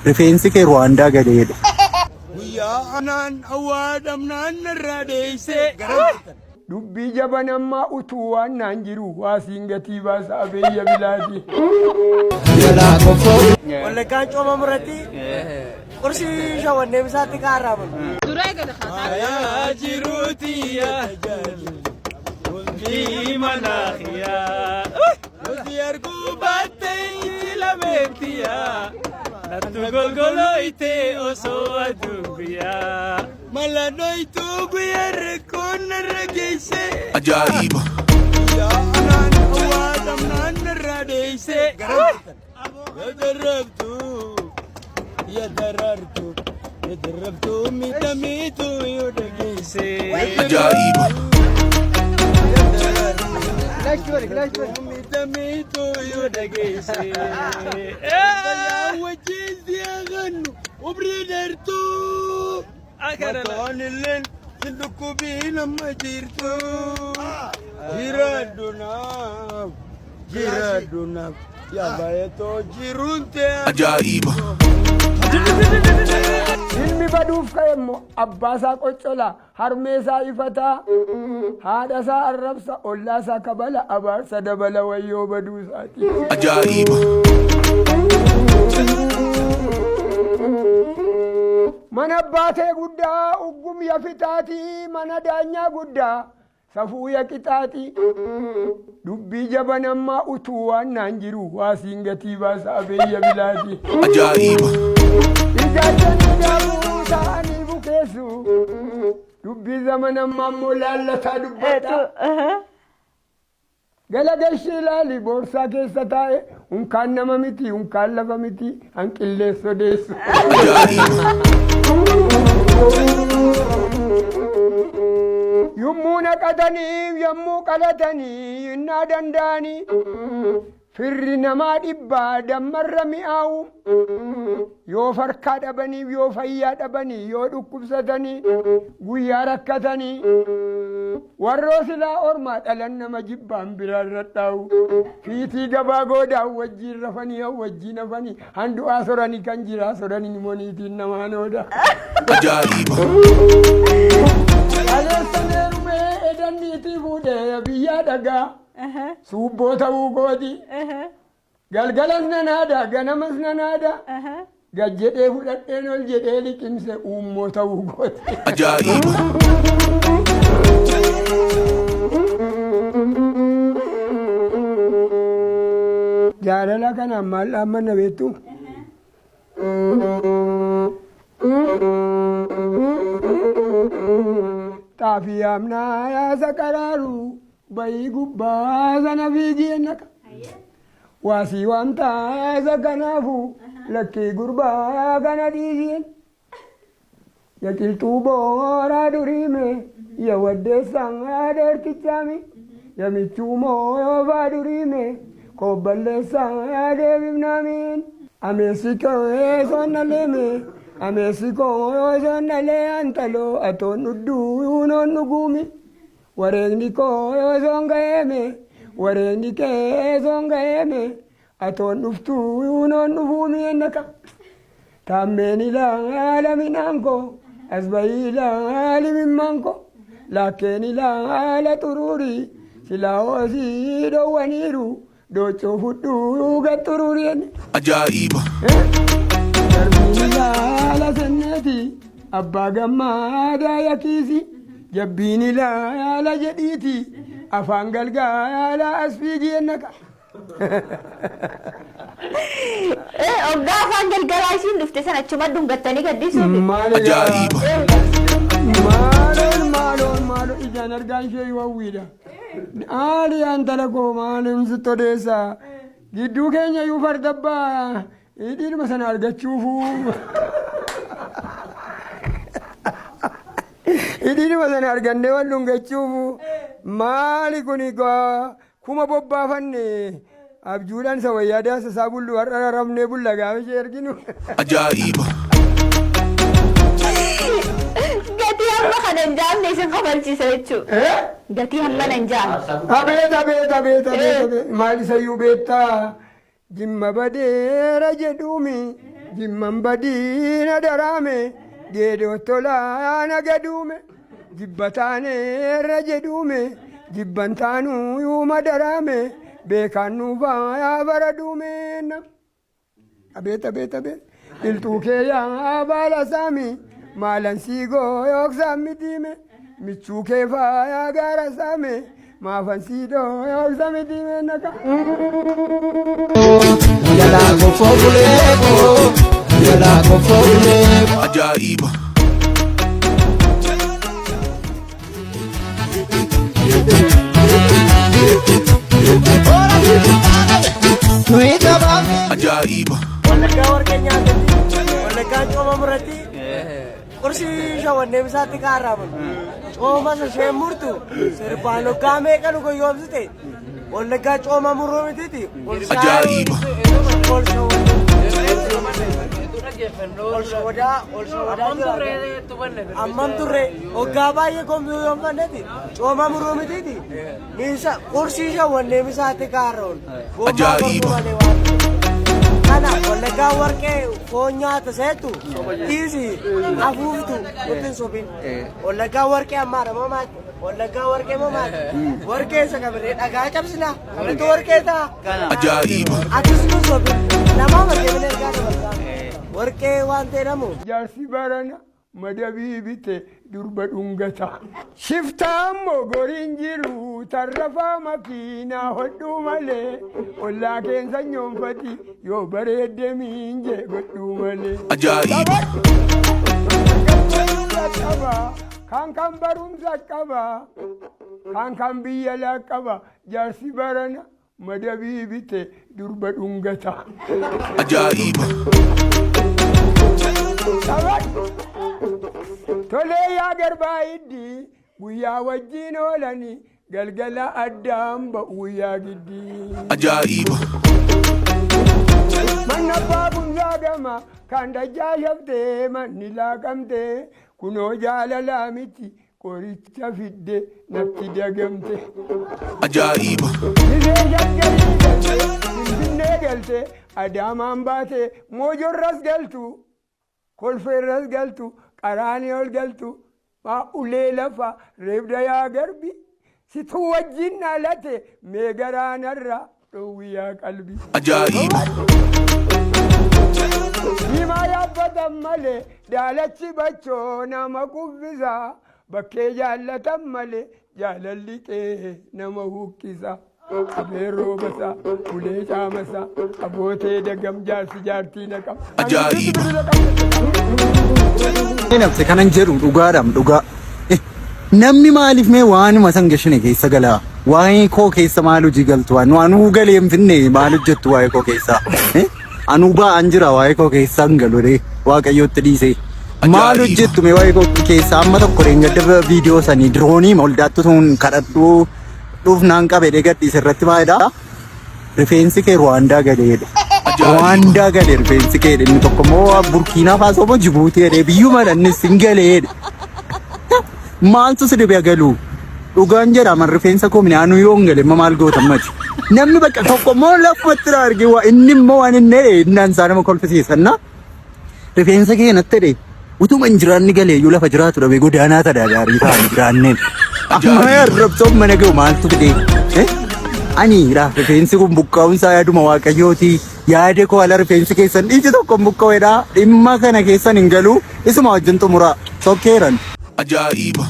rifeensi kee Ruwaandaa galeedha. Guyyaa anaan awwaadamnaan narraa deessee dubbii jabanammaa utuu waan naan jiru waasiin gatii baasa abeeyya bilaati. Wallaggaan cooma murratti qursii shawwannee bisaatti kaarraaman. Duraa gala Ayaa jiruutiyaa hundi manaaxiyaa nuti arguu baattee itti lameetiyaa nattu golgolooytee osoo aduubiyaa maladhoytuu guyyaa rakkoon narra geesse ajaa'iba yaa'anaan awwaadamnaan narraa deessee yadarabtu midhamiitu yoo dhageesse ajaa'iba midhamiitu yoo dhageesse wajjin siyaaqannu ubrii dheertuu maqaan illeen sindukkubii nama jirtu jiraaddunaaf yaabayetoo jiruunte ajaa'iba. Ilmi baduuf ka'emmoo abbaasaa qoccola harmeesaa ifataa haadhasaa arrabsa ollaasaa kabala abaarsa dabala wayyoo baduusaati ajaa'iba. Mana baatee guddaa uggum yafitaati mana daanyaa guddaa safuu yaqixaati dubbii jabanammaa utuu waan naan jiru waasiin gatii baasa abeeyya bilaati ajaa'iba. Ijaajjanii daabuu ta'anii bukeessu dubbii zamanammaa immoo laallataa dubbata galagalshii ilaali boorsaa keessa taa'e unkaan nama miti unkaan lafa miti hanqillees odeessu yommuu naqataniif yommuu qalatanii innaa danda'anii firri namaa dhibbaa dammarra mi'aawu yoo farkaa dhabaniif yoo fayyaa dhabanii yoo dhukkubsatanii guyyaa rakkatanii warroo silaa ormaa dhalan nama jibbaan biraan radhaa'u fiitii gabaa goodaan wajjiin rafanii wajjiin hafanii handu'aa soranii kan jiraa soranii moniitiin namaan ooda ajaa'iba. Aleessanee rumee edanniitii fuudhee biyyaa dhagaa suubboo ta'uu gooti galgalas nan haada ganamas nan haada gad jedhee fudhadheen ol jedhee liqimse uummoo ta'uu gooti ajaa'iba. Jaalala kanaan maal dhaammanna beektu? Xaafii amnaa yaasa qaraaru bayii gubbaa sana fiigii naqa waasii waamtaa isa kanaafu lakkii gurbaa kana dhiiseen yaqiltuu booraa duriime ya waddeessaan adeertichaami yamichuu moofaa duriime kobballeessaan deebifnaamiin ameessi kee sonnaleeme ameessi koo sonnalee antaloo atoon dhudduu noon dhuguumi wareegni koo songaeme wareegni kee songaeme atoon dhuftuu noon dhufuumi ennaka taammeen ilaala midhaanko asbayii ilaali mimmaanko laakkeen ilaala xuruuri silaa hoosii dhowwaniiru dooccoo fudhuu gaxxuruuri enne ajaa'iba. Darbiin ilaala senneeti abbaa gammaadaa yakiisi jabbiin ilaala jedhiiti afaan galgaala asfiigii ennaka. Oggaa afaan galgalaa isiin dhufte sana achuma dhungattanii gaddisuuf. Ajaa'iba. Maaloon ijaan argaan ishee yoo hawwiidha. Haali antala koo maalin sitti odeessaa gidduu keenya iyyuu fardabbaa hidhiidhuma sana argachuufu. Hidhiidhuma sana argannee wal dhungachuufu maali kuni kuma bobbaafanne abjuudhaan isa wayyaadaa sasaa bullu har'a rafnee bulla gaafa ishee erginu. Ajaa'iba. Gatii hamma kana hin jaamne isin kofalchiisa jechuudha. Gatii hamma hin jaamne. Abeet maal isayyuu beektaa jimma badeera jedhuumi jimman badiina daraame geedoo tolaana gaduume jibbataanirra jedhuume jibban taanuu yuuma daraame beekaan nuufaa bara duume abeet abeet abeet iltuu kee yaa baala saami maalan siigoo yooksaan mitiime michuu kee faayaa gaara saame maafan siidoo yooksa mitiime naka. Jalaa kofoo buleekoo jalaa kofoo buleekoo. Ajaa'iba. Ajaa'iba. Wallaggaa warqee nyaatatti wallaggaan cooma murratti qorsii shawwannee bisaatti kaarraaman cooma isheen murtu sirbaan hoggaa meeqa nu goyoomsite wallaggaa cooma murroo mitiiti Ajaa'iba. ammam turre hoggaa baay'ee goyoomfanneeti cooma murroo mitiiti qorsii shawwannee bisaatti kaarroon Ajaa'iba. kana wallaggaa warqee foon nyaata seetu dhiisi afuuftu nutin sobin wallaggaa warqee ammaadha mamaati wallaggaa warqee mamaati warqee isa qabirree dhagaa cabsina qabatu warqee ta'a Ajaa'iba. atis nu sobin namaa margee ergaa dabarsaa warqee waan jedhamu jaarsi barana madabii bite durba dhungata shiftaan mogoriin jiru tarrafaa makiinaa hodhuu malee ollaa keessa nyoonfati yoo bareedde miinje godhuu malee. Ajaa'iba. Kan barumsa qaba kan biyya laa qaba jaarsi barana madabii bite durba dhungata. Ajaa'iba. Tolee yaa garbaa iddi guyyaa wajjin oolani galgala addaan ba'uu yaa giddi. Ajaa'iba. Manni abbaa bunzaa gama kan dajjaa shaftee manni laaqamtee kunoo jaalalaa miti qoricha fidde natti dagamte. Ajaa'iba. Dirree shaggarii galte Finfinnee galte Adaamaan baate Moojorras galtu kolfeerras galtu qaraanii ol galtu ulee lafa reebda yaa garbi situ wajjin naalate meegaraanarra dhowwiyaa qalbi. Ajaa'iba. Himaa yaabbatan malee daalachi bachoo nama kuffisa bakkee jaallatan malee jaalalli qee nama huqqisa. Abeen roobasa ulee caamasa abootee dagam jaarsi jaartii naqam. Ajaa'iba. Nafse kanan jedhu dhugaadhaam dhugaa. Namni maaliif mee waanuma san gashine keessa galaa? Waa'ee koo keessa maal hojii galtu? Anuu galee hin finne maal hojjettu waa'ee koo keessa? Anuu ba'aan jira waa'ee koo keessa hin galu Waaqayyootti dhiise. Maal hojjettu mee waa'ee koo keessa amma tokko gadda viidiyoo sanii diroonii moldaattu sun kadhadhuu dhufnaan qabee gadhiise irratti maalidha? Rifeensi kee Ruwaandaa galeedha. Ruwaandaa galee rifeensi kee inni tokko immoo Burkiinaa Faasoo moo Jibuutii jedhee biyyuma dhannis hin galeedha. Maaltu si dhibe galuu? Dhugaan jedhama rifeensa koo minaan yoo hin gale maal gootan mati. Namni bakka tokko immoo lafumatti arge waa inni immoo waan inni innaan isaa nama kolfisiisanna. Rifeensa kee natti jedhe utuma hin jiraanni galee yoo lafa jiraatu dhabe godaanaa tadaa gaarii ta'an jiraanneen. Amma arrabsoon mana gahu maaltu fide? Ani rifeensi kun buqqaa'uunsaa yaaduma Waaqayyooti. Yaade koo ala rifeensi keessan dhiichi tokko buqqa'eedha. Dhimma kana keessan hin galu isuma wajjin xumura. Sokkeeran. Ajaa'iba.